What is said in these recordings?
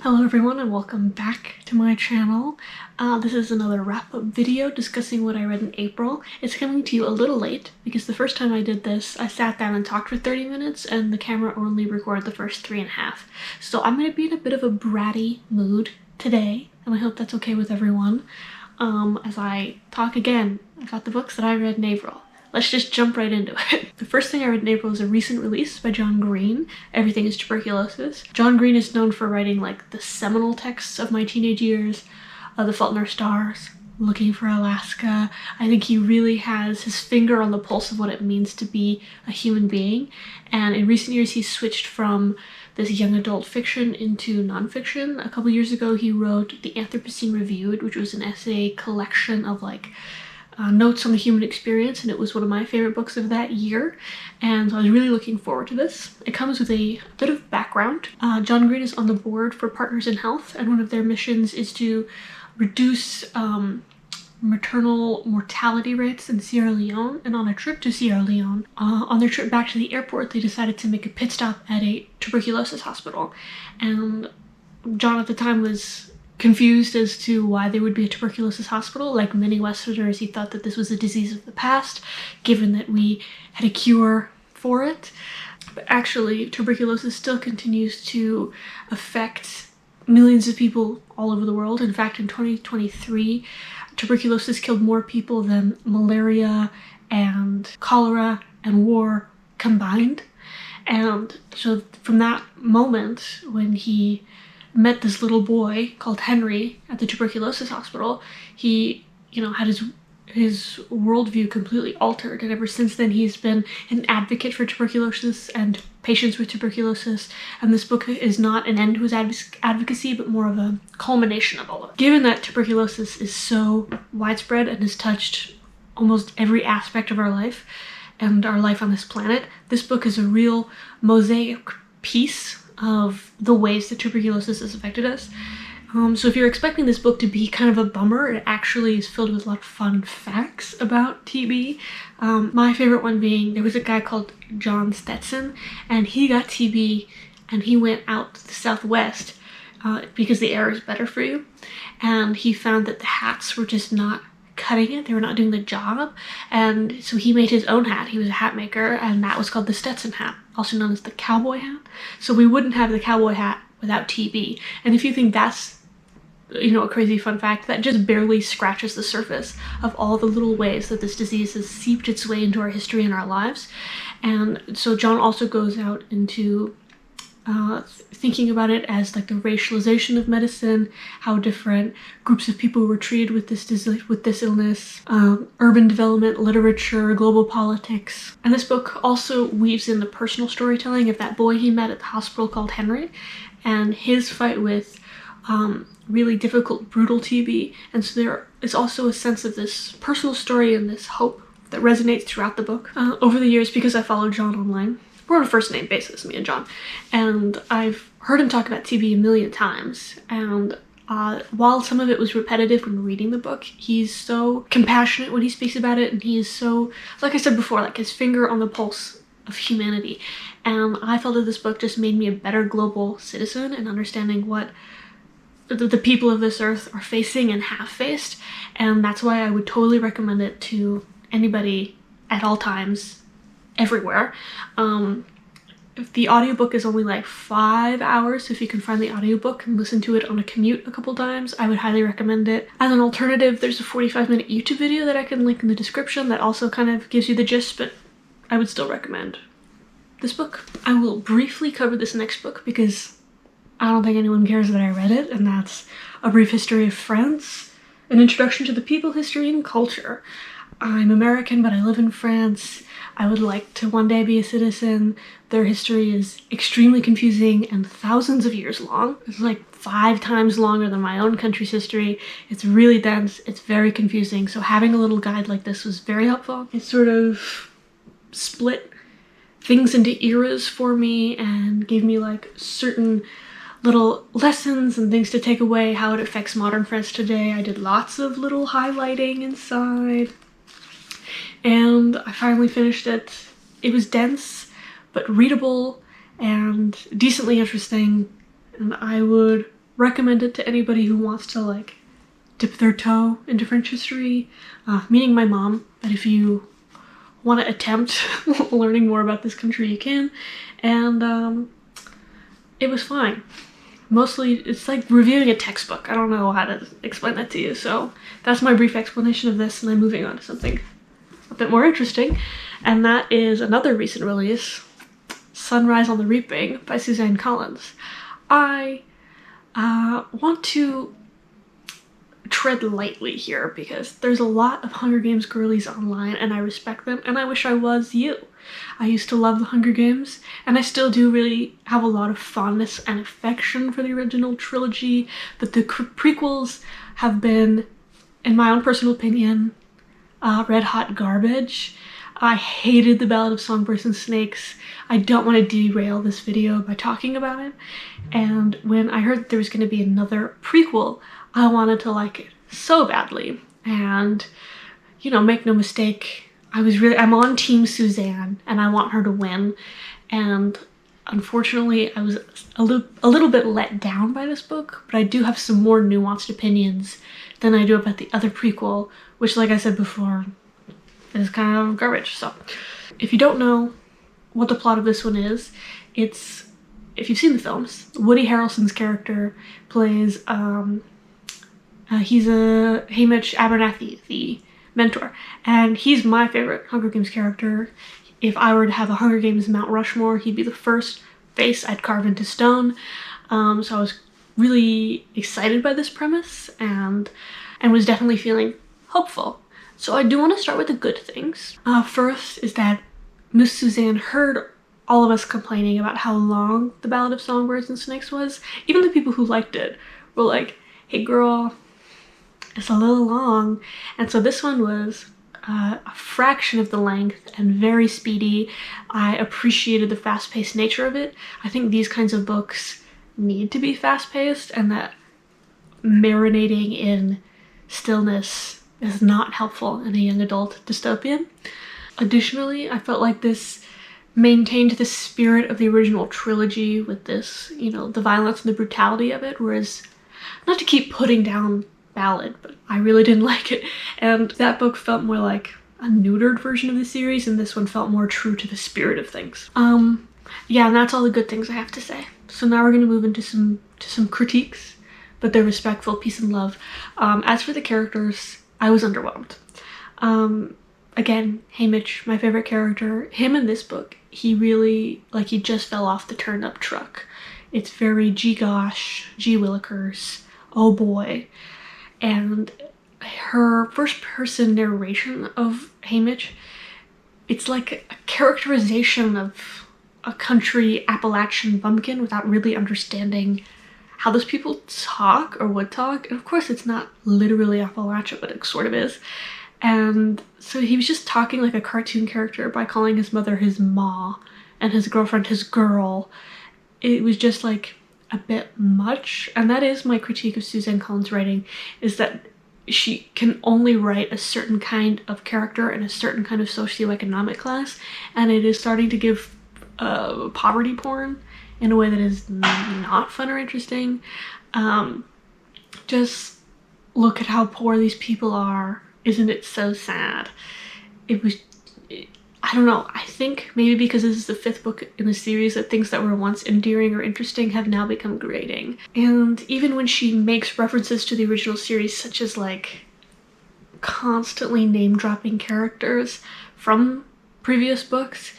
Hello everyone and welcome back to my channel. This is another wrap-up video discussing what I read in April. It's coming to you a little late because the first time I did this, I sat down and talked for 30 minutes and the camera only recorded the first 3.5. So I'm going to be in a bit of a bratty mood today, and I hope that's okay with everyone. As I talk again about the books that I read in April. Let's just jump right into it. The first thing I read in April is a recent release by John Green, Everything is Tuberculosis. John Green is known for writing like the seminal texts of my teenage years, The Fault in Our Stars, Looking for Alaska. I think he really has his finger on the pulse of what it means to be a human being. And in recent years, he's switched from this young adult fiction into nonfiction. A couple years ago, he wrote The Anthropocene Reviewed, which was an essay collection of notes on the human experience, and it was one of my favorite books of that year, and so I was really looking forward to this. It comes with a bit of background. John Green is on the board for Partners in Health, and one of their missions is to reduce maternal mortality rates in Sierra Leone. And on a trip to Sierra Leone, on their trip back to the airport, they decided to make a pit stop at a tuberculosis hospital, and John at the time was confused as to why there would be a tuberculosis hospital. Like many Westerners, he thought that this was a disease of the past, given that we had a cure for it. But actually, tuberculosis still continues to affect millions of people all over the world. In fact, in 2023, tuberculosis killed more people than malaria and cholera and war combined. And so from that moment, when he met this little boy called Henry at the tuberculosis hospital, he, had his worldview completely altered, and ever since then he's been an advocate for tuberculosis and patients with tuberculosis, and this book is not an end to his advocacy, but more of a culmination of all of it. Given that tuberculosis is so widespread and has touched almost every aspect of our life and our life on this planet, this book is a real mosaic piece of the ways that tuberculosis has affected us. So if you're expecting this book to be kind of a bummer, it actually is filled with a lot of fun facts about TB. My favorite one being, there was a guy called John Stetson, and he got TB and he went out to the Southwest because the air is better for you, and he found that the hats were just not cutting it. They were not doing the job, and so he made his own hat. He was a hat maker, and that was called the Stetson hat, also known as the cowboy hat. So we wouldn't have the cowboy hat without TB. And if you think that's a crazy fun fact, that just barely scratches the surface of all the little ways that this disease has seeped its way into our history and our lives. And so John also goes out into thinking about it as like the racialization of medicine, how different groups of people were treated with this illness, urban development, literature, global politics. And this book also weaves in the personal storytelling of that boy he met at the hospital called Henry, and his fight with really difficult, brutal TB. And so there is also a sense of this personal story and this hope that resonates throughout the book. Over the years, because I follow John online, we're on a first name basis, me and John, and I've heard him talk about TB a million times, and while some of it was repetitive when reading the book, he's so compassionate when he speaks about it, and he is so, like I said before, like his finger on the pulse of humanity. And I felt that this book just made me a better global citizen and understanding what the people of this earth are facing and have faced, and that's why I would totally recommend it to anybody at all times, everywhere. If the audiobook is only like 5 hours, so if you can find the audiobook and listen to it on a commute a couple times, I would highly recommend it. As an alternative, there's a 45-minute YouTube video that I can link in the description that also kind of gives you the gist, but I would still recommend this book. I will briefly cover this next book because I don't think anyone cares that I read it, and that's A Brief History of France, an introduction to the people, history, and culture. I'm American, but I live in France. I would like to one day be a citizen. Their history is extremely confusing and thousands of years long. It's like 5 times longer than my own country's history. It's really dense, it's very confusing, so having a little guide like this was very helpful. It sort of split things into eras for me and gave me like certain little lessons and things to take away, how it affects modern France today. I did lots of little highlighting inside, and I finally finished it. It was dense, but readable and decently interesting, and I would recommend it to anybody who wants to like dip their toe into French history, meaning my mom. But if you want to attempt learning more about this country, you can. And it was fine. Mostly, it's like reviewing a textbook. I don't know how to explain that to you, so that's my brief explanation of this, and I'm moving on to something a bit more interesting, and that is another recent release, Sunrise on the Reaping by Suzanne Collins. I want to tread lightly here because there's a lot of Hunger Games girlies online and I respect them, and I wish I was you. I used to love the Hunger Games, and I still do really have a lot of fondness and affection for the original trilogy, but the prequels have been, in my own personal opinion, red hot garbage. I hated The Ballad of Songbirds and Snakes. I don't want to derail this video by talking about it, and when I heard that there was going to be another prequel, I wanted to like it so badly. And, you know, make no mistake, I'm on Team Suzanne and I want her to win. And unfortunately, I was a little bit let down by this book, but I do have some more nuanced opinions than I do about the other prequel, which, like I said before, is kind of garbage. So if you don't know what the plot of this one is, it's, if you've seen the films, Woody Harrelson's character plays, he's a Haymitch Abernathy, the mentor, and he's my favorite Hunger Games character. If I were to have a Hunger Games Mount Rushmore, he'd be the first face I'd carve into stone. So I was really excited by this premise and was definitely feeling hopeful. So I do want to start with the good things. First is that Miss Suzanne heard all of us complaining about how long The Ballad of Songbirds and Snakes was. Even the people who liked it were like, hey girl, it's a little long. And so this one was a fraction of the length and very speedy. I appreciated the fast-paced nature of it. I think these kinds of books need to be fast-paced, and that marinating in stillness is not helpful in a young adult dystopian. Additionally, I felt like this maintained the spirit of the original trilogy with this, you know, the violence and the brutality of it, whereas, not to keep putting down Ballad, but I really didn't like it, and that book felt more like a neutered version of the series, and this one felt more true to the spirit of things. Yeah, and that's all the good things I have to say. So now we're gonna move into some critiques, but they're respectful, peace and love. As for the characters, I was underwhelmed. Again, Haymitch, my favorite character, him in this book, he really, like, he just fell off the turnip truck. It's very gee gosh, gee willikers, oh boy. And her first person narration of Haymitch, it's like a characterization of a country Appalachian bumpkin without really understanding how those people talk or would talk. And of course it's not literally Appalachia, but it sort of is. And so he was just talking like a cartoon character by calling his mother his ma and his girlfriend his girl. It was just like a bit much, and that is my critique of Suzanne Collins' writing, is that she can only write a certain kind of character in a certain kind of socioeconomic class, and it is starting to give poverty porn in a way that is not fun or interesting. Just look at how poor these people are. Isn't it so sad? I don't know, I think maybe because this is the 5th book in the series that things that were once endearing or interesting have now become grating. And even when she makes references to the original series, such as like constantly name-dropping characters from previous books,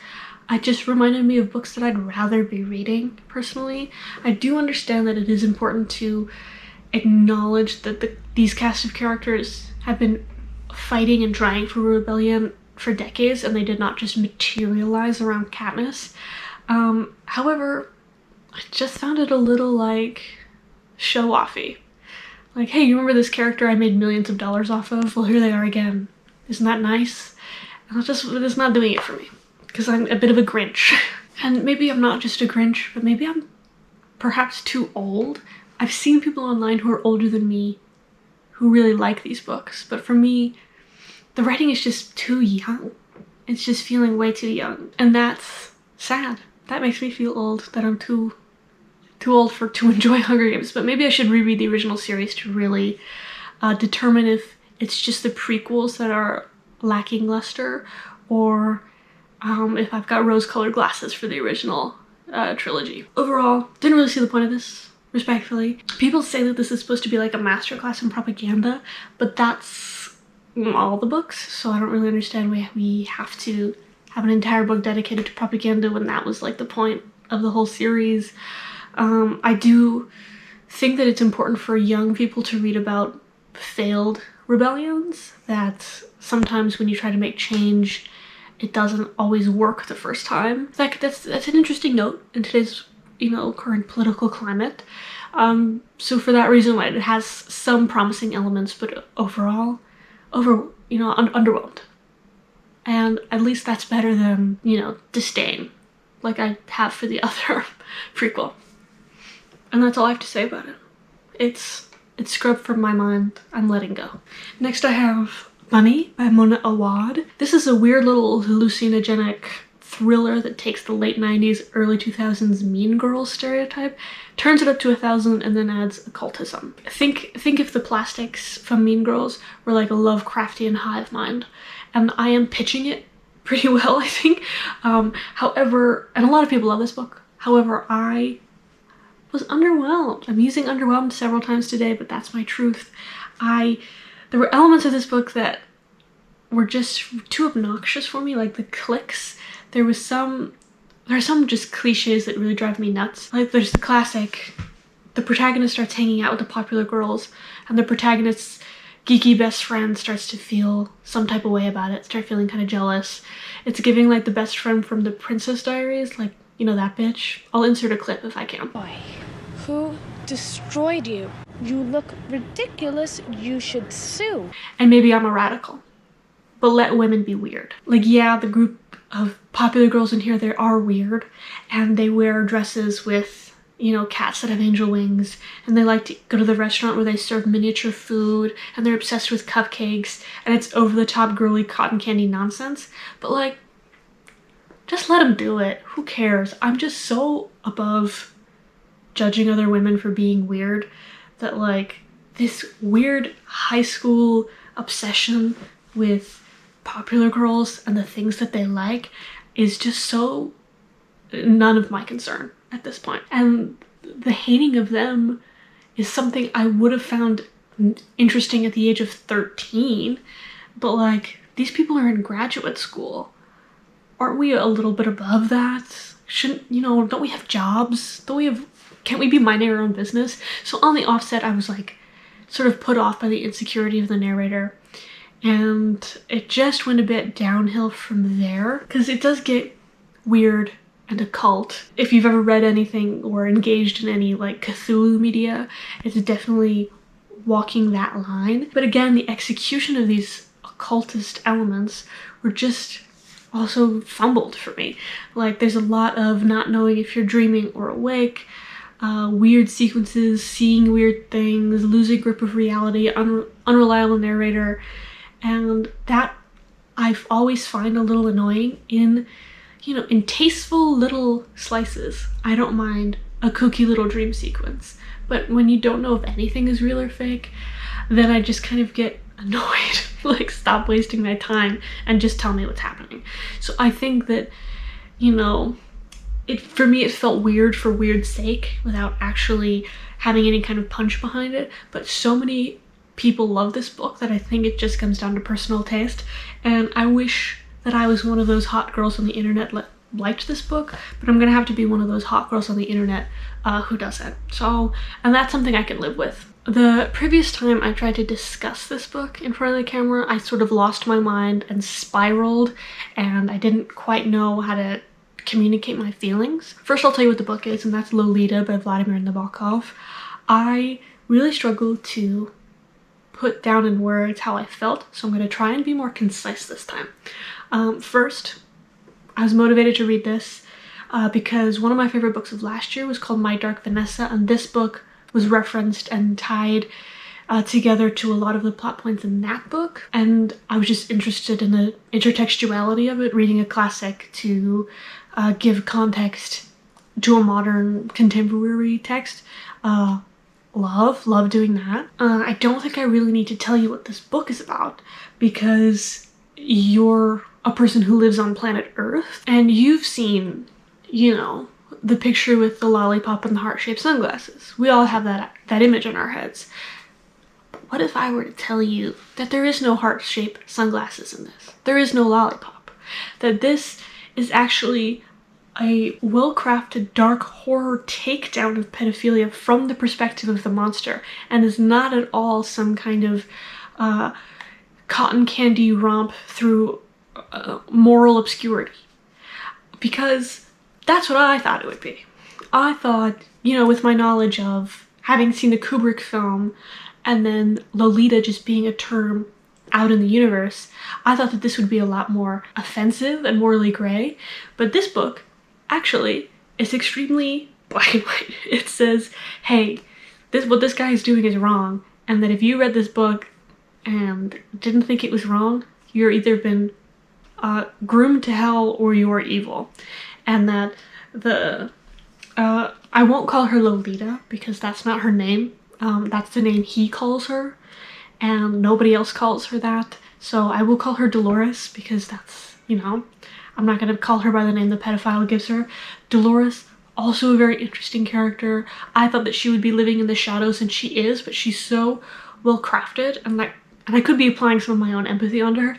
it just reminded me of books that I'd rather be reading, personally. I do understand that it is important to acknowledge that these cast of characters have been fighting and trying for rebellion for decades, and they did not just materialize around Katniss. However, I just found it a little like show-offy. Like, hey, you remember this character I made millions of dollars off of? Well, here they are again. Isn't that nice? And it's not doing it for me, because I'm a bit of a Grinch. And maybe I'm not just a Grinch, but maybe I'm perhaps too old. I've seen people online who are older than me who really like these books, but for me, the writing is just too young. It's just feeling way too young, and that's sad. That makes me feel old, that I'm too too old to enjoy Hunger Games, but maybe I should reread the original series to really determine if it's just the prequels that are lacking luster, or if I've got rose-colored glasses for the original trilogy. Overall, didn't really see the point of this, respectfully. People say that this is supposed to be like a masterclass in propaganda, but that's all the books, so I don't really understand why we have to have an entire book dedicated to propaganda when that was like the point of the whole series. I do think that it's important for young people to read about failed rebellions, that sometimes when you try to make change, it doesn't always work the first time. That's an interesting note in today's, current political climate. So for that reason, it has some promising elements, but overall, underwhelmed. And at least that's better than, disdain, like I have for the other prequel. And that's all I have to say about it. It's scrubbed from my mind. I'm letting go. Next I have Bunny by Mona Awad. This is a weird little hallucinogenic thriller that takes the late 90s, early 2000s Mean Girls stereotype, turns it up to 1,000, and then adds occultism. Think if the plastics from Mean Girls were like a Lovecraftian hive mind, and I am pitching it pretty well, I think. However, and a lot of people love this book. However, I was underwhelmed. I'm using underwhelmed several times today, but that's my truth. There were elements of this book that were just too obnoxious for me, like the cliques. There are some just cliches that really drive me nuts. Like there's the classic, the protagonist starts hanging out with the popular girls, and the protagonist's geeky best friend starts to feel some type of way about it, start feeling kind of jealous. It's giving like the best friend from the Princess Diaries, like, that bitch. I'll insert a clip if I can. Boy, who destroyed you? You look ridiculous. You should sue. And maybe I'm a radical, but let women be weird. Like, yeah, the group of popular girls in here, they are weird, and they wear dresses with, cats that have angel wings, and they like to go to the restaurant where they serve miniature food, and they're obsessed with cupcakes, and it's over-the-top girly cotton candy nonsense. But like, just let them do it. Who cares? I'm just so above judging other women for being weird that like this weird high school obsession with popular girls and the things that they like is just so none of my concern at this point. And the hating of them is something I would have found interesting at the age of 13, but like, these people are in graduate school. Aren't we a little bit above that? Don't we have jobs? Can't we be minding our own business? So on the offset, I was like sort of put off by the insecurity of the narrator, and it just went a bit downhill from there, because it does get weird and occult. If you've ever read anything or engaged in any like Cthulhu media, it's definitely walking that line. But again, the execution of these occultist elements were just also fumbled for me. Like, there's a lot of not knowing if you're dreaming or awake, weird sequences, seeing weird things, losing grip of reality, unreliable narrator, and that I always find a little annoying in tasteful little slices. I don't mind a kooky little dream sequence, but when you don't know if anything is real or fake, then I just kind of get annoyed. Like, stop wasting my time and just tell me what's happening. So I think that, for me it felt weird for weird's sake without actually having any kind of punch behind it. But so many people love this book that I think it just comes down to personal taste, and I wish that I was one of those hot girls on the internet liked this book, but I'm gonna have to be one of those hot girls on the internet who doesn't. So, and that's something I can live with. The previous time I tried to discuss this book in front of the camera, I sort of lost my mind and spiraled, and I didn't quite know how to communicate my feelings. First, I'll tell you what the book is, and that's Lolita by Vladimir Nabokov. I really struggled to put down in words how I felt, so I'm going to try and be more concise this time. First, I was motivated to read this because one of my favorite books of last year was called My Dark Vanessa, and this book was referenced and tied together to a lot of the plot points in that book, and I was just interested in the intertextuality of it, reading a classic to give context to a modern contemporary text. Love doing that. I don't think I really need to tell you what this book is about, because you're a person who lives on planet Earth and you've seen, you know, the picture with the lollipop and the heart-shaped sunglasses. We all have that image in our heads. But what if I were to tell you that there is no heart-shaped sunglasses in this? There is no lollipop. That this is actually a well-crafted dark horror takedown of pedophilia from the perspective of the monster, and is not at all some kind of cotton candy romp through moral obscurity. Because that's what I thought it would be. I thought, you know, with my knowledge of having seen the Kubrick film and then Lolita just being a term out in the universe, I thought that this would be a lot more offensive and morally gray. But this book actually is extremely black and white. It says, hey, what this guy is doing is wrong, and that if you read this book and didn't think it was wrong, you're either been groomed to hell or you're evil. And that I won't call her Lolita because that's not her name. That's the name he calls her, and nobody else calls her that. So I will call her Dolores because that's, you know, I'm not going to call her by the name the pedophile gives her. Dolores, also a very interesting character. I thought that she would be living in the shadows, and she is, but she's so well crafted, and I could be applying some of my own empathy onto her,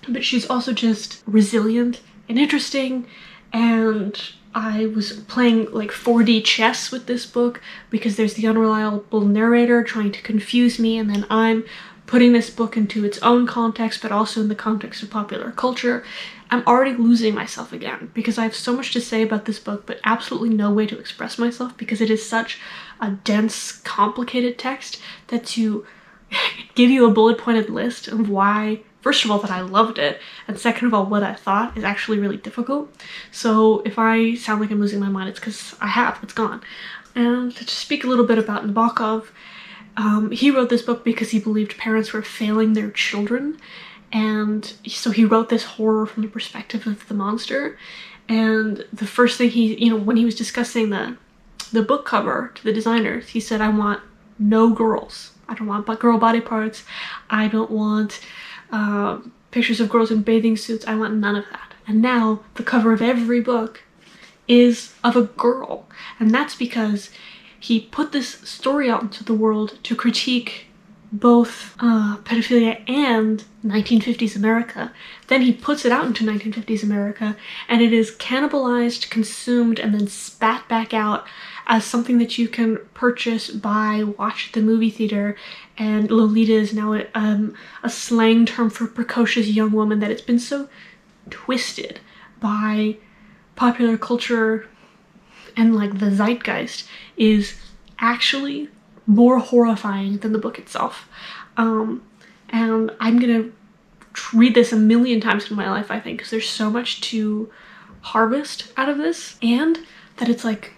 but she's also just resilient and interesting. And I was playing like 4D chess with this book because there's the unreliable narrator trying to confuse me, and then I'm putting this book into its own context, but also in the context of popular culture. I'm already losing myself again because I have so much to say about this book, but absolutely no way to express myself because it is such a dense, complicated text that to give you a bullet pointed list of why, first of all, that I loved it, and second of all, what I thought, is actually really difficult. So if I sound like I'm losing my mind, it's because it's gone. And to speak a little bit about Nabokov, he wrote this book because he believed parents were failing their children, and so he wrote this horror from the perspective of the monster. And the first thing when he was discussing the book cover to the designers, he said, I want no girls. I don't want girl body parts. I don't want pictures of girls in bathing suits. I want none of that. And now the cover of every book is of a girl. And that's because he put this story out into the world to critique both pedophilia and 1950s America. Then he puts it out into 1950s America, and it is cannibalized, consumed, and then spat back out as something that you can purchase, buy, watch at the movie theater. And Lolita is now a slang term for precocious young woman, that it's been so twisted by popular culture and like the zeitgeist is actually more horrifying than the book itself. And I'm gonna read this a million times in my life, I think, because there's so much to harvest out of this, and that it's like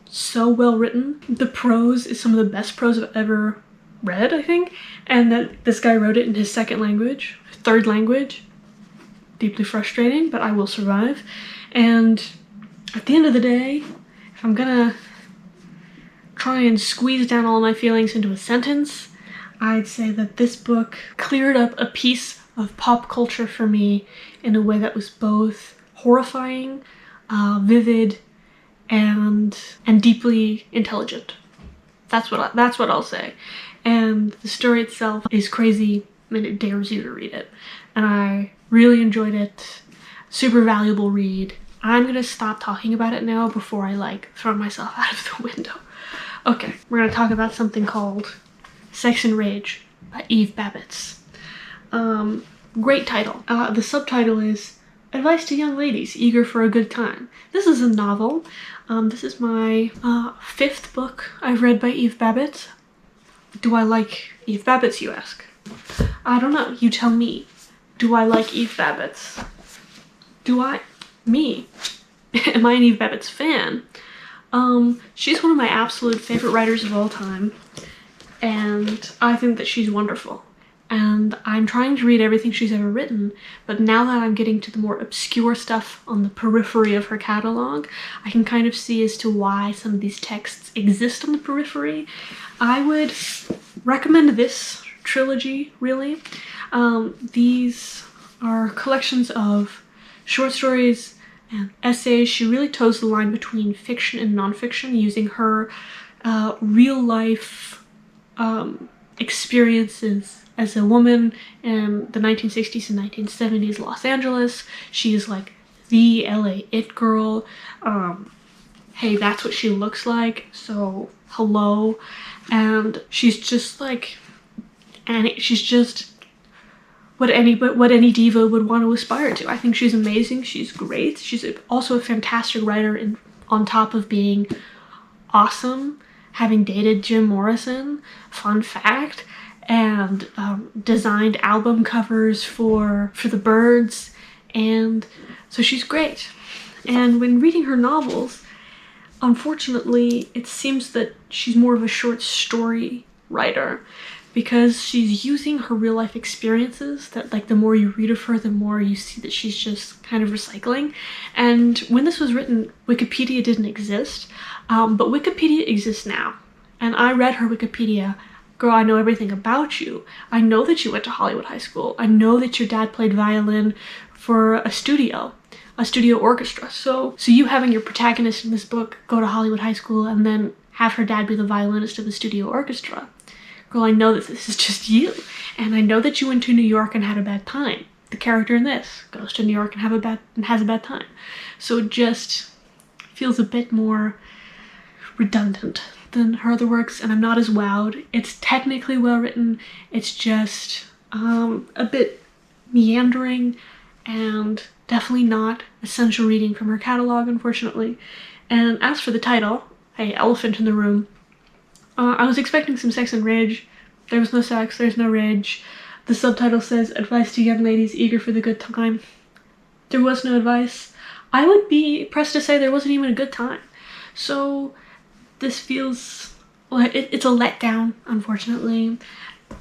so well written. The prose is some of the best prose I've ever read, I think, and that this guy wrote it in his third language. Deeply frustrating, but I will survive. And at the end of the day, if I'm gonna try and squeeze down all my feelings into a sentence, I'd say that this book cleared up a piece of pop culture for me in a way that was both horrifying, vivid, and deeply intelligent. That's what I'll say. And the story itself is crazy, and it dares you to read it. And I really enjoyed it. Super valuable read. I'm gonna stop talking about it now before I throw myself out of the window. Okay, we're gonna talk about something called Sex and Rage by Eve Babbitt. Great title. The subtitle is Advice to Young Ladies Eager for a Good Time. This is a novel. This is my 5th book I've read by Eve Babbitt. Do I like Eve Babbitt, you ask? I don't know. You tell me. Do I like Eve Babbitt? Do I? Me? Am I an Eve Babbitt fan? She's one of my absolute favorite writers of all time, and I think that she's wonderful. and I'm trying to read everything she's ever written, but now that I'm getting to the more obscure stuff on the periphery of her catalog, I can kind of see as to why some of these texts exist on the periphery. I would recommend this trilogy, really. These are collections of short stories and essays. She really toes the line between fiction and nonfiction, using her real life experiences as a woman in the 1960s and 1970s Los Angeles. She is like the LA it girl. Hey, that's what she looks like, so hello. And she's just like, and she's just what any diva would want to aspire to. I think she's amazing. She's great. She's also a fantastic writer, on top of being awesome, having dated Jim Morrison, fun fact, and designed album covers for the Byrds, and so she's great. And when reading her novels, unfortunately, it seems that she's more of a short story writer, because she's using her real life experiences that, like, the more you read of her, the more you see that she's just kind of recycling. And when this was written, Wikipedia didn't exist, but Wikipedia exists now. And I read her Wikipedia. Girl, I know everything about you. I know that you went to Hollywood High School. I know that your dad played violin for a studio orchestra. So you having your protagonist in this book go to Hollywood High School and then have her dad be the violinist of the studio orchestra. Girl, I know that this is just you. And I know that you went to New York and had a bad time. The character in this goes to New York and has a bad time. So it just feels a bit more redundant than her other works, and I'm not as wowed. It's technically well written. It's just a bit meandering, and definitely not essential reading from her catalog, unfortunately. And as for the title, hey, Elephant in the Room, I was expecting some sex and rage. There was no sex, there's no rage. The subtitle says, "Advice to young ladies eager for the good time." There was no advice. I would be pressed to say there wasn't even a good time. So this feels like it's a letdown, unfortunately,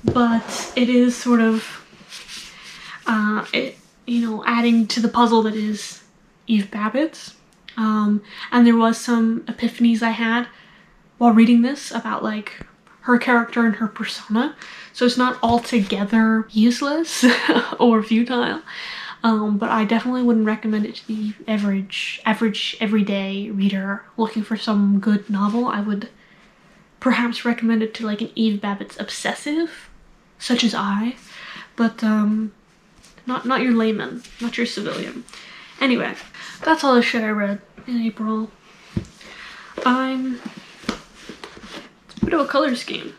but it is sort of, adding to the puzzle that is Eve Babbitt's. And there was some epiphanies I had while reading this about, like, her character and her persona. So it's not altogether useless or futile. But I definitely wouldn't recommend it to the average, everyday reader looking for some good novel. I would perhaps recommend it to, like, an Eve Babbitt's obsessive, such as I, but not your layman, not your civilian. Anyway, that's all the shit I read in April. It's a bit of a color scheme.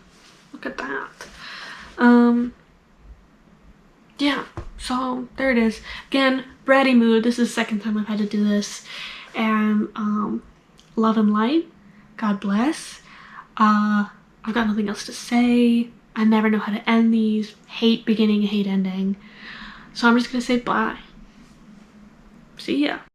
Look at that. Yeah. So there it is. Again, bratty mood. This is the second time I've had to do this. And love and light. God bless. I've got nothing else to say. I never know how to end these. Hate beginning, hate ending. So I'm just gonna say bye. See ya.